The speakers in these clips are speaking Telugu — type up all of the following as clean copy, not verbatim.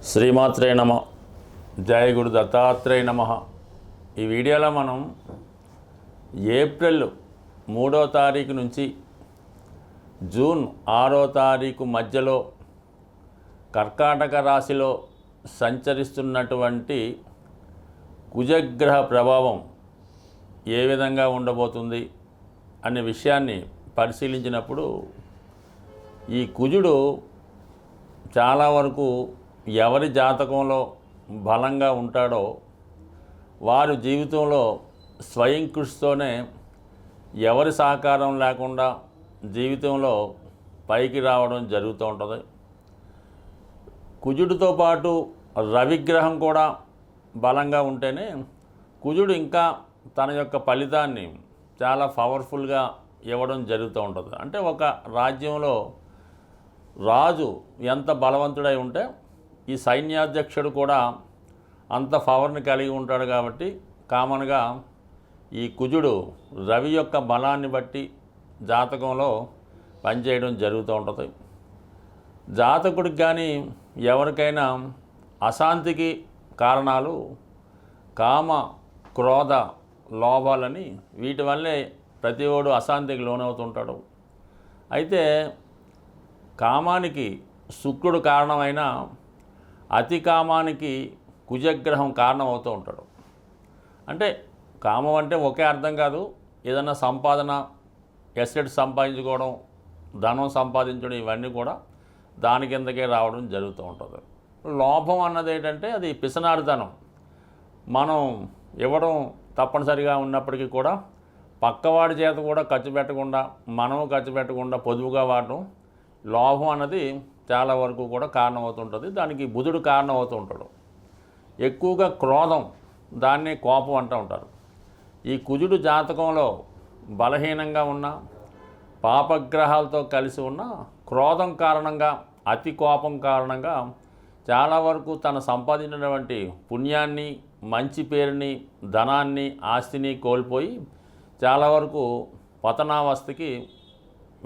శ్రీమాత్రే నమ. జయ గురు దత్తాత్రేయ నమ. ఈ వీడియోలో మనం ఏప్రిల్ 3వ తారీఖు నుంచి జూన్ 6వ తారీఖు మధ్యలో కర్కాటక రాశిలో సంచరిస్తున్నటువంటి కుజగ్రహ ప్రభావం ఏ విధంగా ఉండబోతుంది అనే విషయాన్ని పరిశీలించినప్పుడు ఈ కుజుడు చాలా వరకు ఎవరి జాతకంలో బలంగా ఉంటాడో వారు జీవితంలో స్వయం కృషితోనే ఎవరి సహకారం లేకుండా జీవితంలో పైకి రావడం జరుగుతూ ఉంటుంది. కుజుడితో పాటు రవిగ్రహం కూడా బలంగా ఉంటేనే కుజుడు ఇంకా తన యొక్క ఫలితాన్ని చాలా పవర్ఫుల్గా ఇవ్వడం జరుగుతూ ఉంటుంది. అంటే ఒక రాజ్యంలో రాజు ఎంత బలవంతుడై ఉంటే ఈ సైన్యాధ్యక్షుడు కూడా అంత పవర్ని కలిగి ఉంటాడు. కాబట్టి కామన్గా ఈ కుజుడు రవి యొక్క బలాన్ని బట్టి జాతకంలో పనిచేయడం జరుగుతూ ఉంటుంది. జాతకుడికి కానీ ఎవరికైనా అశాంతికి కారణాలు కామ, క్రోధ, లోభాలని వీటి వల్లే ప్రతివాడు అశాంతికి లోనవుతుంటాడు. అయితే కామానికి శుక్రుడు కారణమైన అతి కామానికి కుజగ్రహం కారణం అవుతూ ఉంటాడు. అంటే కామం అంటే ఒకే అర్థం కాదు, ఏదైనా సంపాదన, ఎసెట్ సంపాదించుకోవడం, ధనం సంపాదించడం, ఇవన్నీ కూడా దాని కిందకే రావడం జరుగుతూ ఉంటుంది. లోభం అన్నది ఏంటంటే అది పిసనారితనం. మనం ఇవ్వడం తప్పనిసరిగా ఉన్నప్పటికీ కూడా పక్కవాడి చేత కూడా ఖర్చు పెట్టకుండా, మనము ఖర్చు పెట్టకుండా పొదుపుగా వాడడం, లోభం అన్నది చాలా వరకు కూడా కారణమవుతుంటుంది. దానికి బుధుడు కారణమవుతూ ఉంటాడు. ఎక్కువగా క్రోధం, దాన్ని కోపం అంటూ ఉంటారు. ఈ కుజుడు జాతకంలో బలహీనంగా ఉన్న, పాపగ్రహాలతో కలిసి ఉన్న క్రోధం కారణంగా, అతి కోపం కారణంగా చాలా వరకు తను సంపాదించినటువంటి పుణ్యాన్ని, మంచి పేరుని, ధనాన్ని, ఆస్తిని కోల్పోయి చాలా వరకు పతనావస్థకి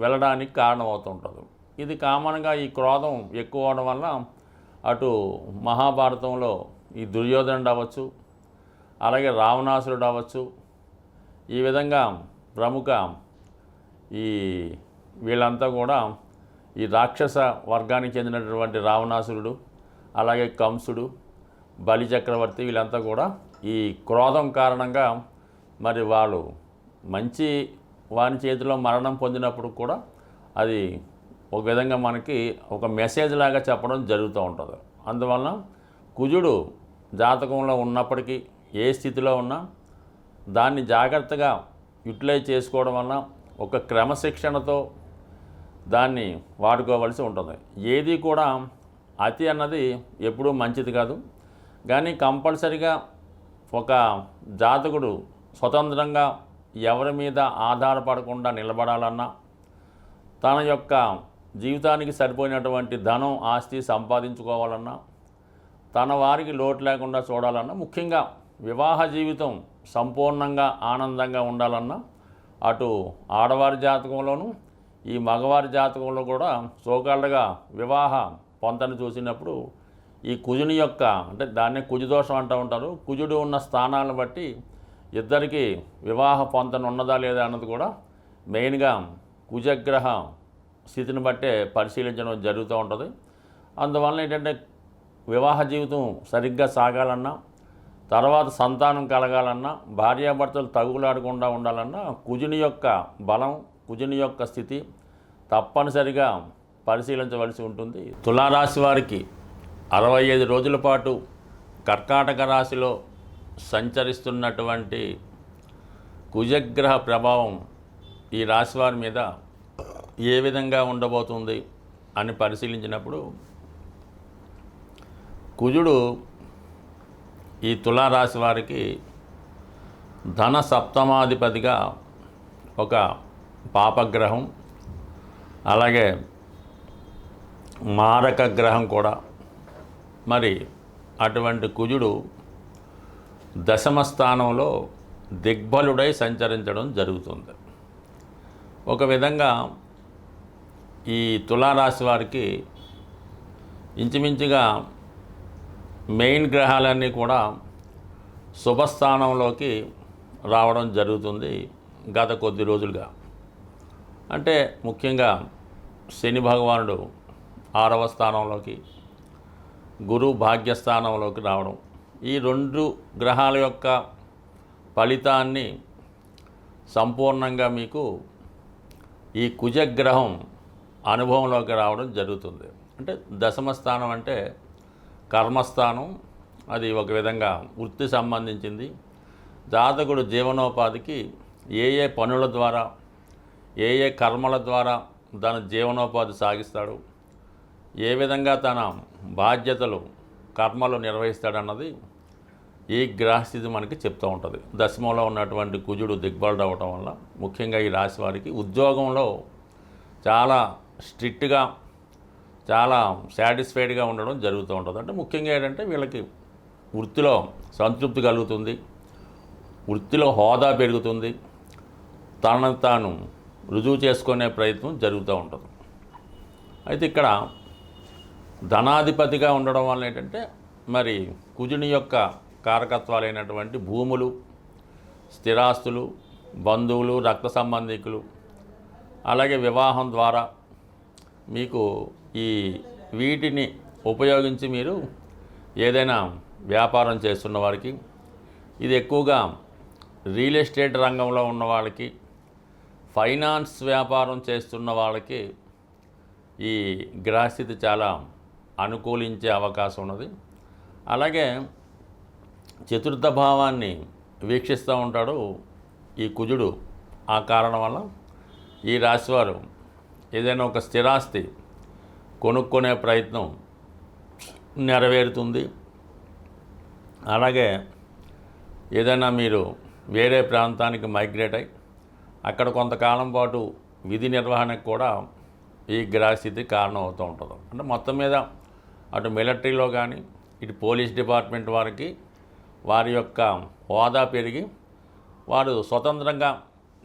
వెళ్ళడానికి కారణమవుతుంటుంది. ఇది కామన్గా ఈ క్రోధం ఎక్కువ అవడం వల్ల అటు మహాభారతంలో ఈ దుర్యోధనుడు అవ్వచ్చు, అలాగే రావణాసురుడు అవ్వచ్చు, ఈ విధంగా ప్రముఖ ఈ వీళ్ళంతా కూడా ఈ రాక్షస వర్గానికి చెందినటువంటి రావణాసురుడు, అలాగే కంసుడు, బలిచక్రవర్తి, వీళ్ళంతా కూడా ఈ క్రోధం కారణంగా మరి వాళ్ళు మంచి వారి చేతిలో మరణం పొందినప్పుడు కూడా అది ఒక విధంగా మనకి ఒక మెసేజ్ లాగా చెప్పడం జరుగుతూ ఉంటుంది. అందువలన కుజుడు జాతకంలో ఉన్నప్పటికీ ఏ స్థితిలో ఉన్నా దాన్ని జాగ్రత్తగా యూటిలైజ్ చేసుకోవడం వలన ఒక క్రమశిక్షణతో దాన్ని వాడుకోవలసి ఉంటుంది. ఏది కూడా అతి అన్నది ఎప్పుడూ మంచిది కాదు. కానీ కంపల్సరిగా ఒక జాతకుడు స్వతంత్రంగా ఎవరి మీద ఆధారపడకుండా నిలబడాలన్నా, తన యొక్క జీవితానికి సరిపోయినటువంటి ధనం, ఆస్తి సంపాదించుకోవాలన్నా, తన వారికి లోటు లేకుండా చూడాలన్నా, ముఖ్యంగా వివాహ జీవితం సంపూర్ణంగా ఆనందంగా ఉండాలన్నా అటు ఆడవారి జాతకంలోనూ ఈ మగవారి జాతకంలో కూడా సోకాళ్ళగా వివాహ పొంతను చూసినప్పుడు ఈ కుజుని యొక్క, అంటే దాన్నే కుజదోషం అంటూ ఉంటారు, కుజుడు ఉన్న స్థానాలను బట్టి ఇద్దరికి వివాహ పొంతన ఉన్నదా లేదా అన్నది కూడా మెయిన్గా కుజగ్రహ స్థితిని బట్టే పరిశీలించడం జరుగుతూ ఉంటుంది. అందువలన ఏంటంటే వివాహ జీవితం సరిగ్గా సాగాలన్నా, తర్వాత సంతానం కలగాలన్నా, భార్యాభర్తలు తగులాడకుండా ఉండాలన్నా కుజుని యొక్క బలం, కుజుని యొక్క స్థితి తప్పనిసరిగా పరిశీలించవలసి ఉంటుంది. తులారాశి వారికి 65 రోజుల పాటు కర్కాటక రాశిలో సంచరిస్తున్నటువంటి కుజగ్రహ ప్రభావం ఈ రాశివారి మీద ఏ విధంగా ఉండబోతుంది అని పరిశీలించినప్పుడు కుజుడు ఈ తులారాశి వారికి ధన సప్తమాధిపతిగా ఒక పాపగ్రహం, అలాగే మారక గ్రహం కూడా. మరి అటువంటి కుజుడు దశమ స్థానంలో దిగ్బలుడై సంచరించడం జరుగుతుంది. ఒక విధంగా ఈ తులారాశి వారికి ఇంచుమించుగా మెయిన్ గ్రహాలన్నీ కూడా శుభస్థానంలోకి రావడం జరుగుతుంది గత కొద్ది రోజులుగా. అంటే ముఖ్యంగా శని భగవానుడు 6వ స్థానంలోకి, గురువు భాగ్యస్థానంలోకి రావడం, ఈ 2 గ్రహాల యొక్క ఫలితాన్ని సంపూర్ణంగా మీకు ఈ కుజగ్రహం అనుభవంలోకి రావడం జరుగుతుంది. అంటే దశమ స్థానం అంటే కర్మస్థానం, అది ఒక విధంగా వృత్తి సంబంధించింది. జాతకుడు జీవనోపాధికి ఏ ఏ పనుల ద్వారా, ఏ ఏ కర్మల ద్వారా తన జీవనోపాధి సాగిస్తాడు, ఏ విధంగా తన బాధ్యతలు కర్మలు నిర్వహిస్తాడన్నది ఈ గ్రహస్థితి మనకి చెప్తూ ఉంటుంది. దశమంలో ఉన్నటువంటి కుజుడు దిగ్బలుడు అవ్వటం వల్ల ముఖ్యంగా ఈ రాశి వారికి ఉద్యోగంలో చాలా స్ట్రిక్ట్గా, చాలా సాటిస్ఫైడ్గా ఉండడం జరుగుతూ ఉంటుంది. అంటే ముఖ్యంగా ఏంటంటే వీళ్ళకి వృత్తిలో సంతృప్తి కలుగుతుంది, వృత్తిలో హోదా పెరుగుతుంది, తనను తాను రుజువు చేసుకునే ప్రయత్నం జరుగుతూ ఉంటుంది. అయితే ఇక్కడ ధనాధిపతిగా ఉండడం వల్ల ఏంటంటే మరి కుజుని యొక్క కారకత్వాలైనటువంటి భూములు, స్థిరాస్తులు, బంధువులు, రక్త సంబంధికులు, అలాగే వివాహం ద్వారా మీకు ఈ వీటిని ఉపయోగించి మీరు ఏదైనా వ్యాపారం చేస్తున్న వారికి, ఇది ఎక్కువగా రియల్ ఎస్టేట్ రంగంలో ఉన్న వాళ్ళకి, ఫైనాన్స్ వ్యాపారం చేస్తున్న వాళ్ళకి ఈ గ్రహస్థితి చాలా అనుకూలించే అవకాశం ఉన్నది. అలాగే చతుర్థ భావాన్ని వీక్షిస్తూ ఉంటాడు ఈ కుజుడు. ఆ కారణం వల్ల ఈ రాశివారు ఏదైనా ఒక స్థిరాస్తి కొనుక్కునే ప్రయత్నం నెరవేరుతుంది. అలాగే ఏదైనా మీరు వేరే ప్రాంతానికి మైగ్రేట్ అయ్యి అక్కడ కొంతకాలం పాటు విధి నిర్వహణకు కూడా ఈ గ్రహస్థితి కారణం అవుతూ ఉంటుంది. అంటే మొత్తం మీద అటు మిలిటరీలో కానీ ఇటు పోలీస్ డిపార్ట్మెంట్ వారికి వారి యొక్క హోదా పెరిగి వారు స్వతంత్రంగా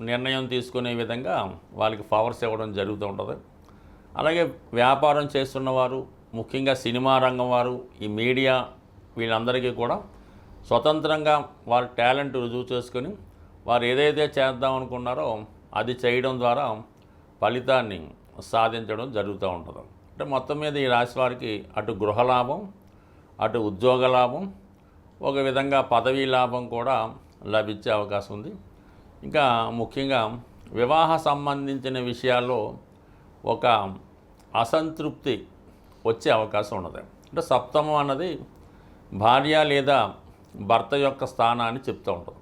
నిర్ణయం తీసుకునే విధంగా వాళ్ళకి పవర్స్ ఇవ్వడం జరుగుతూ ఉంటుంది. అలాగే వ్యాపారం చేస్తున్నవారు, ముఖ్యంగా సినిమా రంగం వారు, ఈ మీడియా, వీళ్ళందరికీ కూడా స్వతంత్రంగా వారి టాలెంట్ రుజువు చేసుకొని వారు ఏదైతే చేద్దాం అనుకున్నారో అది చేయడం ద్వారా ఫలితాన్ని సాధించడం జరుగుతూ ఉంటుంది. అంటే మొత్తం మీద ఈ రాశి వారికి అటు గృహలాభం, అటు ఉద్యోగ లాభం, ఒక విధంగా పదవీ లాభం కూడా లభించే అవకాశం ఉంది. ఇంకా ముఖ్యంగా వివాహ సంబంధించిన విషయాల్లో ఒక అసంతృప్తి వచ్చే అవకాశం ఉన్నది. అంటే సప్తమం అన్నది భార్య లేదా భర్త యొక్క స్థానాన్ని చెప్తూ ఉంటుంది.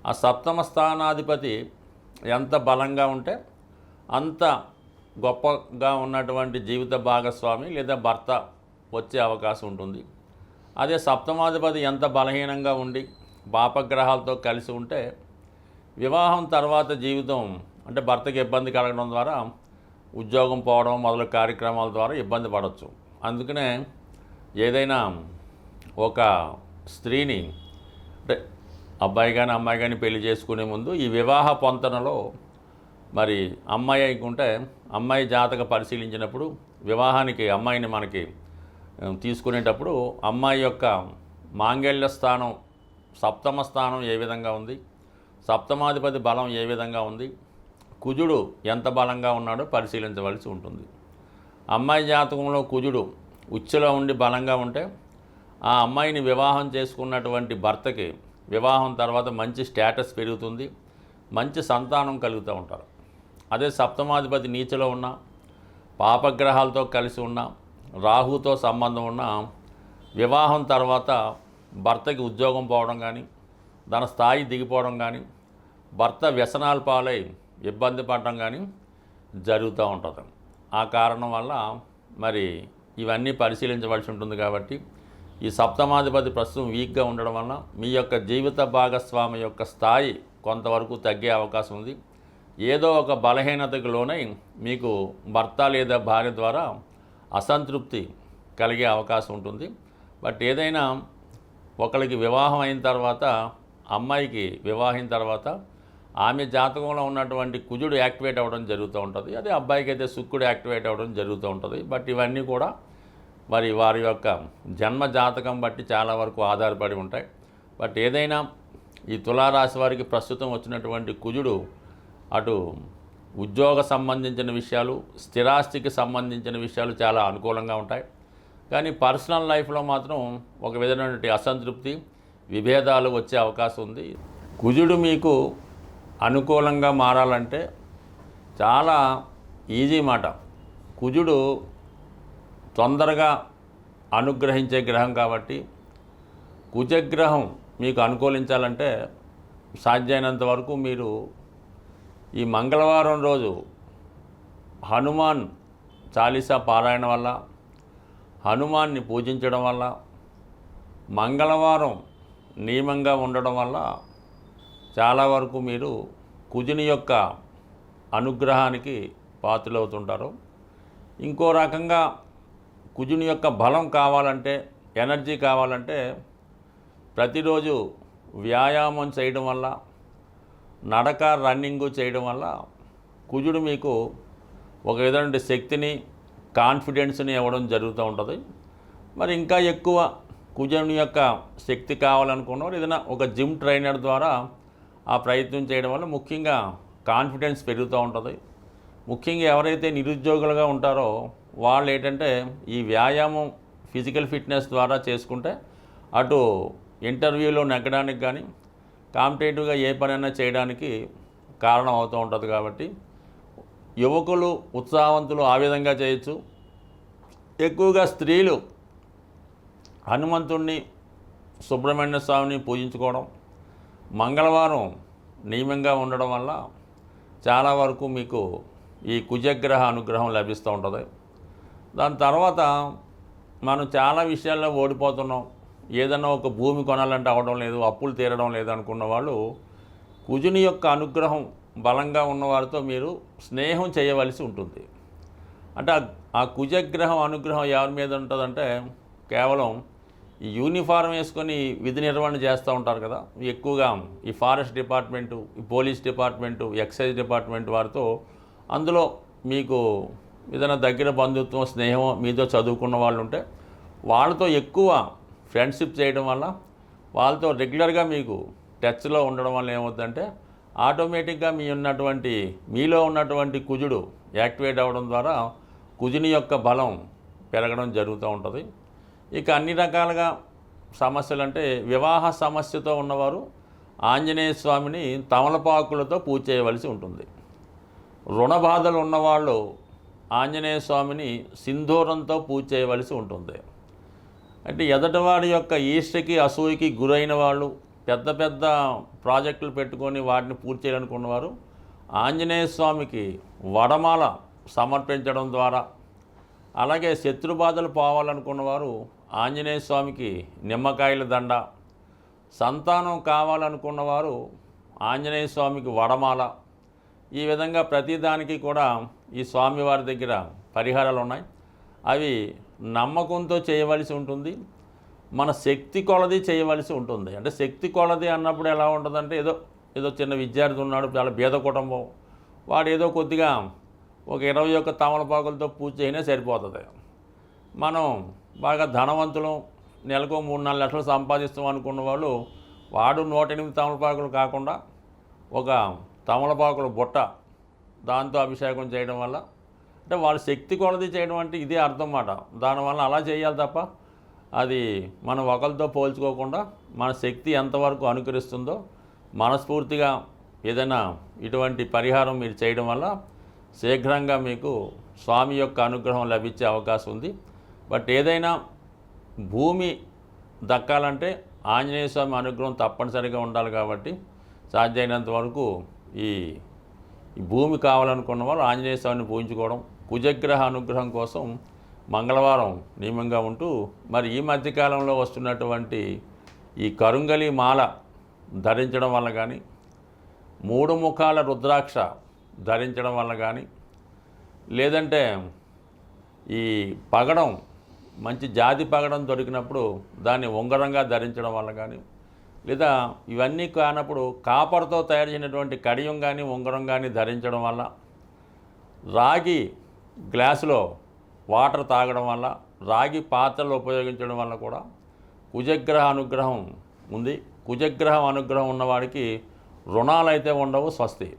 ఆ సప్తమ స్థానాధిపతి ఎంత బలంగా ఉంటే అంత గొప్పగా ఉన్నటువంటి జీవిత భాగస్వామి లేదా భర్త వచ్చే అవకాశం ఉంటుంది. అదే సప్తమాధిపతి ఎంత బలహీనంగా ఉండి పాపగ్రహాలతో కలిసి ఉంటే వివాహం తర్వాత జీవితం అంటే భర్తకి ఇబ్బంది కలగడం ద్వారా ఉద్యోగం పోవడం మొదలు కార్యక్రమాల ద్వారా ఇబ్బంది పడవచ్చు. అందుకనే ఏదైనా ఒక స్త్రీని అంటే అబ్బాయి కానీ అమ్మాయి కానీ పెళ్లి చేసుకునే ముందు ఈ వివాహ పొంతనలో మరి అమ్మాయి అనుకుంటే అమ్మాయి జాతక పరిశీలించినప్పుడు వివాహానికి అమ్మాయిని మనకి తీసుకునేటప్పుడు అమ్మాయి యొక్క మాంగళ్య స్థానం, సప్తమ స్థానం ఏ విధంగా ఉంది, సప్తమాధిపతి బలం ఏ విధంగా ఉంది, కుజుడు ఎంత బలంగా ఉన్నాడో పరిశీలించవలసి ఉంటుంది. అమ్మాయి జాతకంలో కుజుడు ఉచ్చులో ఉండి బలంగా ఉంటే ఆ అమ్మాయిని వివాహం చేసుకున్నటువంటి భర్తకి వివాహం తర్వాత మంచి స్టేటస్ పెరుగుతుంది, మంచి సంతానం కలుగుతూ ఉంటారు. అదే సప్తమాధిపతి నీచలో ఉన్న, పాపగ్రహాలతో కలిసి ఉన్న, రాహుతో సంబంధం ఉన్న వివాహం తర్వాత భర్తకి ఉద్యోగం పోవడం కానీ, తన స్థాయి దిగిపోవడం కానీ, భర్త వ్యసనాల పాలై ఇబ్బంది పడడం కానీ జరుగుతూ ఉంటుంది. ఆ కారణం వల్ల మరి ఇవన్నీ పరిశీలించవలసి ఉంటుంది. కాబట్టి ఈ సప్తమాధిపతి ప్రస్తుతం వీక్గా ఉండడం వల్ల మీ యొక్క జీవిత భాగస్వామి యొక్క స్థాయి కొంతవరకు తగ్గే అవకాశం ఉంది. ఏదో ఒక బలహీనతకు లోనై మీకు భర్త లేదా భార్య ద్వారా అసంతృప్తి కలిగే అవకాశం ఉంటుంది. బట్ ఏదైనా ఒకరికి వివాహం అయిన తర్వాత, అమ్మాయికి వివాహం తర్వాత ఆమె జాతకంలో ఉన్నటువంటి కుజుడు యాక్టివేట్ అవ్వడం జరుగుతూ ఉంటుంది. అదే అబ్బాయికి అయితే శుక్రుడు యాక్టివేట్ అవ్వడం జరుగుతూ ఉంటుంది. బట్ ఇవన్నీ కూడా మరి వారి యొక్క జన్మ జాతకం బట్టి చాలా వరకు ఆధారపడి ఉంటాయి. బట్ ఏదైనా ఈ తులారాశి వారికి ప్రస్తుతం వచ్చినటువంటి కుజుడు అటు ఉద్యోగ సంబంధించిన విషయాలు, స్థిరాస్తికి సంబంధించిన విషయాలు చాలా అనుకూలంగా ఉంటాయి. కానీ పర్సనల్ లైఫ్లో మాత్రం ఒక విధమైనటువంటి అసంతృప్తి, విభేదాలు వచ్చే అవకాశం ఉంది. కుజుడు మీకు అనుకూలంగా మారాలంటే చాలా ఈజీ మాట. కుజుడు తొందరగా అనుగ్రహించే గ్రహం కాబట్టి కుజగ్రహం మీకు అనుకూలించాలంటే సాధ్యమైనంత వరకు మీరు ఈ మంగళవారం రోజు హనుమాన్ చాలీసా పారాయణ వల్ల, హనుమాన్ని పూజించడం వల్ల, మంగళవారం నియమంగా ఉండడం వల్ల చాలా వరకు మీరు కుజుని యొక్క అనుగ్రహానికి పాత్రలవుతుంటారు. ఇంకో రకంగా కుజుని యొక్క బలం కావాలంటే, ఎనర్జీ కావాలంటే ప్రతిరోజు వ్యాయామం చేయడం వల్ల, నడక రన్నింగు చేయడం వల్ల కుజుడు మీకు ఒక విధమైన శక్తిని, కాన్ఫిడెన్స్ని ఇవ్వడం జరుగుతూ ఉంటుంది. మరి ఇంకా ఎక్కువ కుజుని యొక్క శక్తి కావాలనుకున్నవారు ఏదైనా ఒక జిమ్ ట్రైనర్ ద్వారా ఆ ప్రయత్నం చేయడం వల్ల ముఖ్యంగా కాన్ఫిడెన్స్ పెరుగుతూ ఉంటుంది. ముఖ్యంగా ఎవరైతే నిరుద్యోగులుగా ఉంటారో వాళ్ళు ఏంటంటే ఈ వ్యాయామం, ఫిజికల్ ఫిట్నెస్ ద్వారా చేసుకుంటే అటు ఇంటర్వ్యూలో నెగ్గడానికి కానీ, కాంపిటేటివ్గా ఏ పనైనా చేయడానికి కారణం అవుతూ ఉంటుంది. కాబట్టి యువకులు, ఉత్సాహవంతులు ఆ విధంగా చేయొచ్చు. ఎక్కువగా స్త్రీలు హనుమంతుణ్ణి, సుబ్రహ్మణ్య స్వామిని పూజించుకోవడం, మంగళవారం నియమంగా ఉండడం వల్ల చాలా వరకు మీకు ఈ కుజగ్రహ అనుగ్రహం లభిస్తూ ఉంటుంది. దాని తర్వాత మనం చాలా విషయాల్లో ఓడిపోతున్నాం. ఏదన్నా ఒక భూమి కొనాలంటే అవ్వడం లేదు, అప్పులు తీరడం లేదు అనుకున్న వాళ్ళు కుజుని యొక్క అనుగ్రహం బలంగా ఉన్నవారితో మీరు స్నేహం చేయవలసి ఉంటుంది. అంటే ఆ కుజగ్రహం అనుగ్రహం ఎవరి మీద ఉంటుందంటే కేవలం ఈ యూనిఫారం వేసుకొని విధి నిర్వహణ చేస్తూ ఉంటారు కదా, ఎక్కువగా ఈ ఫారెస్ట్ డిపార్ట్మెంటు, ఈ పోలీస్ డిపార్ట్మెంటు, ఎక్సైజ్ డిపార్ట్మెంట్ వారితో, అందులో మీకు ఏదైనా దగ్గర బంధుత్వం, స్నేహం, మీతో చదువుకున్న వాళ్ళు ఉంటే వాళ్ళతో ఎక్కువ ఫ్రెండ్షిప్ చేయడం వల్ల, వాళ్ళతో రెగ్యులర్గా మీకు టచ్లో ఉండడం వల్ల ఏమవుతుందంటే ఆటోమేటిక్గా మీలో ఉన్నటువంటి కుజుడు యాక్టివేట్ అవ్వడం ద్వారా కుజుని యొక్క బలం పెరగడం జరుగుతూ ఉంటుంది. ఇక అన్ని రకాలుగా సమస్యలు అంటే వివాహ సమస్యతో ఉన్నవారు ఆంజనేయ స్వామిని తమలపాకులతో పూజ చేయవలసి ఉంటుంది. రుణ బాధలు ఉన్నవాళ్ళు ఆంజనేయ స్వామిని సింధూరంతో పూజ చేయవలసి ఉంటుంది. అంటే ఎదటివాడి యొక్క ఈర్ష్యకి, అసూయకి గురైన వాళ్ళు, పెద్ద పెద్ద ప్రాజెక్టులు పెట్టుకొని వాటిని పూర్తి చేయాలనుకున్నవారు ఆంజనేయ స్వామికి వడమాల సమర్పించడం ద్వారా, అలాగే శత్రుబాధలు పోవాలనుకున్నవారు ఆంజనేయ స్వామికి నిమ్మకాయల దండ, సంతానం కావాలనుకున్నవారు ఆంజనేయ స్వామికి వడమాల, ఈ విధంగా ప్రతిదానికి కూడా ఈ స్వామివారి దగ్గర పరిహారాలు ఉన్నాయి. అవి నమ్మకంతో చేయవలసి ఉంటుంది. మన శక్తి కొలది చేయవలసి ఉంటుంది. అంటే శక్తి కొలది అన్నప్పుడు ఎలా ఉంటుందంటే ఏదో చిన్న విద్యార్థి ఉన్నాడు, చాలా పేద కుటుంబం, వాడు ఏదో కొద్దిగా ఒక 21 తమలపాకులతో పూజ చేయనే సరిపోతుంది. మనం బాగా ధనవంతులు, నెలకు 3-4 లక్షలు సంపాదిస్తాం అనుకున్న వాళ్ళు వాడు 108 తమలపాకులు కాకుండా ఒక తమలపాకుల బుట్ట, దాంతో అభిషేకం చేయడం వల్ల, అంటే వాళ్ళ శక్తి కొలది చేయడం అంటే ఇదే అర్థం మాట. దానివల్ల అలా చేయాలి తప్ప అది మనం ఒకరితో పోల్చుకోకుండా మన శక్తి ఎంతవరకు అనుకరిస్తుందో మనస్ఫూర్తిగా ఏదైనా ఇటువంటి పరిహారం మీరు చేయడం వల్ల శీఘ్రంగా మీకు స్వామి యొక్క అనుగ్రహం లభించే అవకాశం ఉంది. బట్ ఏదైనా భూమి దక్కాలంటే ఆంజనేయ స్వామి అనుగ్రహం తప్పనిసరిగా ఉండాలి. కాబట్టి సాధ్యమైనంత వరకు ఈ భూమి కావాలనుకున్న వాళ్ళు ఆంజనేయ స్వామిని పూజించుకోవడం, కుజగ్రహ అనుగ్రహం కోసం మంగళవారం నియమంగా ఉంటూ, మరి ఈ మధ్యకాలంలో వస్తున్నటువంటి ఈ కరుంగలి మాల ధరించడం వల్ల కానీ, 3 ముఖాల రుద్రాక్ష ధరించడం వల్ల కానీ, లేదంటే ఈ పగడం, మంచి జాతి పగడం దొరికినప్పుడు దాన్ని ఉంగరంగా ధరించడం వల్ల కానీ, లేదా ఇవన్నీ కానప్పుడు కాపర్తో తయారు చేసినటువంటి కడియం కానీ ఉంగరం కానీ ధరించడం వల్ల, రాగి గ్లాసులో వాటర్ తాగడం వల్ల, రాగి పాత్రలు ఉపయోగించడం వల్ల కూడా కుజగ్రహ అనుగ్రహం ఉంది. కుజగ్రహం అనుగ్రహం ఉన్నవాడికి రుణాలు అయితే ఉండవు. స్వస్తి.